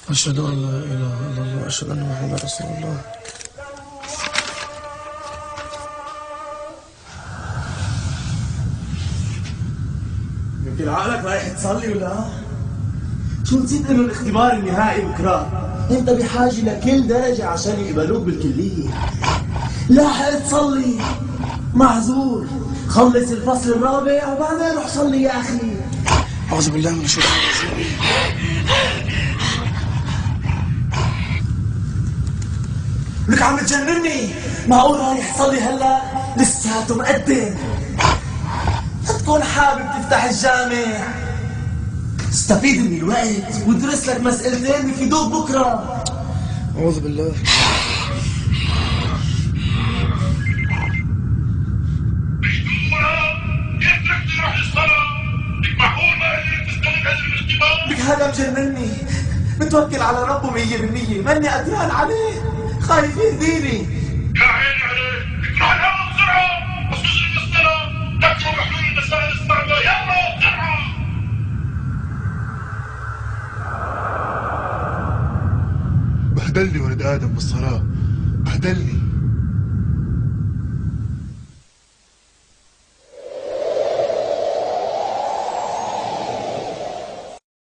أشهد أن لا إله إلا الله، أشهد أن محمدا رسول الله. يمكن عقلك رايح تصلي ولا؟ شو نسيت انه الاختبار النهائي بكره؟ انت بحاجة لكل درجة عشان يقبلوك بالكلية. لاحق تصلي، معذور. خلص الفصل الرابع وبعدين روح صلي يا اخي. أعوذ بالله من الشيطان الرجيم. لك عم تجنني. معقول رايح تصلي هلا؟ لساته مقدم. تكون حابب تفتح الجامع، استفيد من الوقت وادرس لك مسألتين بفيدوك بكره. أعوذ بالله. لك هذا مجنني. متوكل على ربه 100%، ماني قدران عليه، خايف يهديني. يا عيني عليك، اطلع الهواء بسرعة، بس وصل المسألة، تكتبوا بحلول المسائل الصعبة، يلا بسرعة. بهدلني ولد آدم بالصلاة، بهدلني.